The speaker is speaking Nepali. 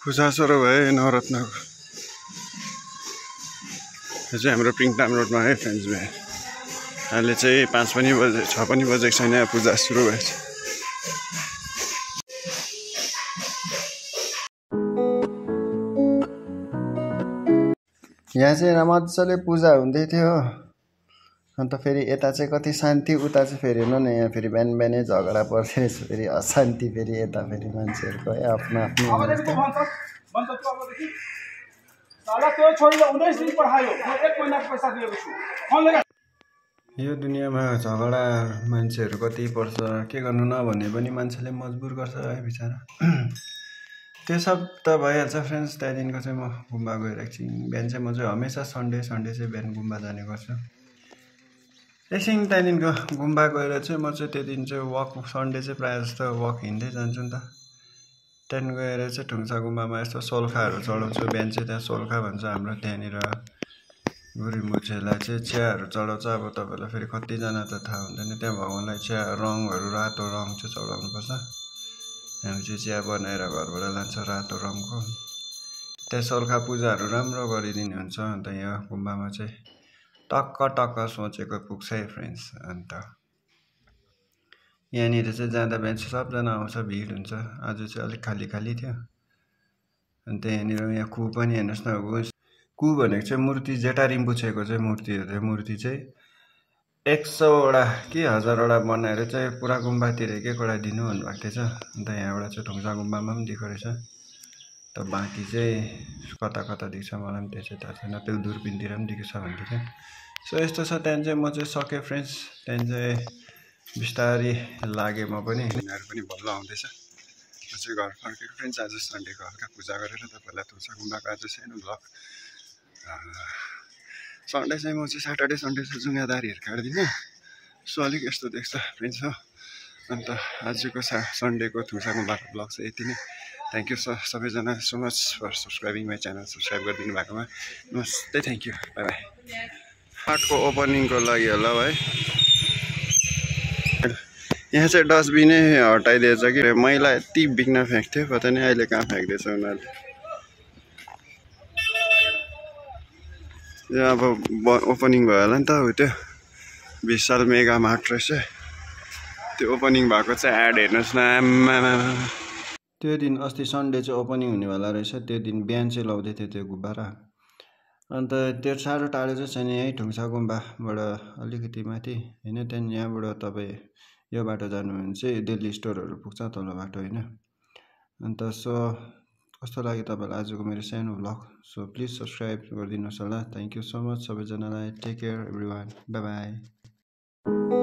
पूजा सुरु भयो नवरत्नको। यो चाहिँ हाम्रो प्रिङटाम रोडमा है फ्रेन्ड्स भयो। अहिले चाहिँ 5 पनि बजे 6 पनि बजेको छैन, पूजा सुरु भएछ। यहाँ चाहिँ मजाले पूजा हुँदै थियो। अन्त फेरि यता चाहिँ कति शान्ति, उता चाहिँ फेरि हेर्नु न, यहाँ फेरि बिहान बिहानै झगडा पर्दै रहेछ, फेरि अशान्ति, फेरि यता फेरि मान्छेहरूको है आफ्नो आफ्नो। यो दुनियाँमा झगडा मान्छेहरू कति पर्छ, के गर्नु नभने पनि मान्छेले मजबुर गर्छ है बिचरा। त्यो सब त भइहाल्छ फ्रेन्ड्स। त्यहाँदेखिको चाहिँ म गुम्बा गइरहेको छु। बिहान चाहिँ म चाहिँ हमेसा सन्डे चाहिँ बिहान गुम्बा जाने गर्छु। एकछिन त्यहाँदेखिको गुम्बा गएर चाहिँ म चाहिँ त्यो दिन चाहिँ वक, सन्डे चाहिँ प्रायः जस्तो वक हिँड्दै जान्छु नि त। त्यहाँदेखि गएर चाहिँ ठुङ्सा गुम्बामा यस्तो सोल्खाहरू चढाउँछु। बिहान चाहिँ त्यहाँ सोल्खा भन्छ हाम्रो त्यहाँनिर। गुरुमुछेलाई चाहिँ चियाहरू चढाउँछ। अब तपाईँलाई फेरि कतिजना त थाहा हुँदैन, त्यहाँ भगवान्लाई चिया रङहरू, रातो रङ चाहिँ चढाउनुपर्छ। हामी चाहिँ चिया बनाएर घरबाट लान्छ रातो रङको। त्यहाँ सोल्खा पूजाहरू राम्रो गरिदिने हुन्छ। अन्त यहाँ गुम्बामा चाहिँ टक्क टक्क सोचेको पुग्छ है फ्रेन्ड्स। अन्त यहाँनिर चाहिँ जाँदा बिहान सबजना आउँछ, भिड हुन्छ। आज चाहिँ अलिक खाली खाली थियो। अन्त यहाँनिर यहाँ कु पनि हेर्नुहोस् न। कु भनेको चाहिँ मूर्ति, जेठा रिम्पुछेको चाहिँ मूर्ति हो। त्यो मूर्ति चाहिँ 100वटा कि 1000वटा बनाएर चाहिँ पुरा गुम्बातिर एक एकवटा दिनु भन्नुभएको थिएछ। अन्त यहाँबाट चाहिँ ठुङ्सा गुम्बामा पनि दिएको रहेछ। त बाँकी चाहिँ कता कता दिन्छ मलाई पनि त्यो चाहिँ थाहा छैन। त्यो दुर्पिनतिर पनि दिएको छ भन्दै थियो। सो यस्तो छ। त्यहाँदेखि चाहिँ म चाहिँ सकेँ फ्रेन्ड्स। त्यहाँदेखि चाहिँ बिस्तारै लागेँ म पनि। यिनीहरू पनि बल्ल आउँदैछ। म चाहिँ घर फर्केको फ्रेन्ड्स। आज सन्डेको हल्का पूजा गरेर तपाईँलाई ठुङ्सा गुम्बाको आज सानो भ्लग। सन्डे चाहिँ म चाहिँ सैटरडे सन्डे चाहिँ जुङ्गादारीहरू काट्दिनँ। सो अलिक यस्तो देख्छ फ्रेन्ड्स हो। अन्त आजको सन्डेको ठुङ्सा गुम्बाको भ्लग चाहिँ यति नै। थ्याङ्क यू सबैजना so much for subscribing my channel. Subscribe गरिदिनु भएकोमा नमस्ते, थ्याङ्क यू, बाई बाई। पार्टको ओपनिङको लागि होला है। यहाँ चाहिँ डस्टबिनै हटाइदिएछ कि मैला यति बिग्न फ्याँक्थ्यो, पता नि अहिले कहाँ फ्याँक्दैछ उनीहरूले। यो अब ओपनिङ भयो होला नि त। हो त्यो विशाल मेगा मार्ट रहेछ। त्यो ओपनिङ भएको चाहिँ एड हेर्नुहोस् न। आम्मामा, त्यो दिन अस्ति सन्डे चाहिँ ओपनिङ हुनेवाला रहेछ। त्यो दिन बिहान चाहिँ लाउँदै थियो त्यो गुब्बारा। अन्त त्यो साह्रो टाढो चाहिँ छैन, यहीँ ठुङ्सा गुम्बाबाट अलिकति माथि होइन। त्यहाँदेखि यहाँबाट तपाईँ यो बाटो जानुभयो भने चाहिँ दिल्ली स्टोरहरू पुग्छ तल्लो बाटो होइन। अन्त सो कस्तो लाग्यो तपाईँलाई आजको मेरो सानो भ्लग। सो प्लिज सब्सक्राइब गरिदिनुहोस् होला। थ्याङ्क यू सो मच सबैजनालाई। Take care everyone, bye by.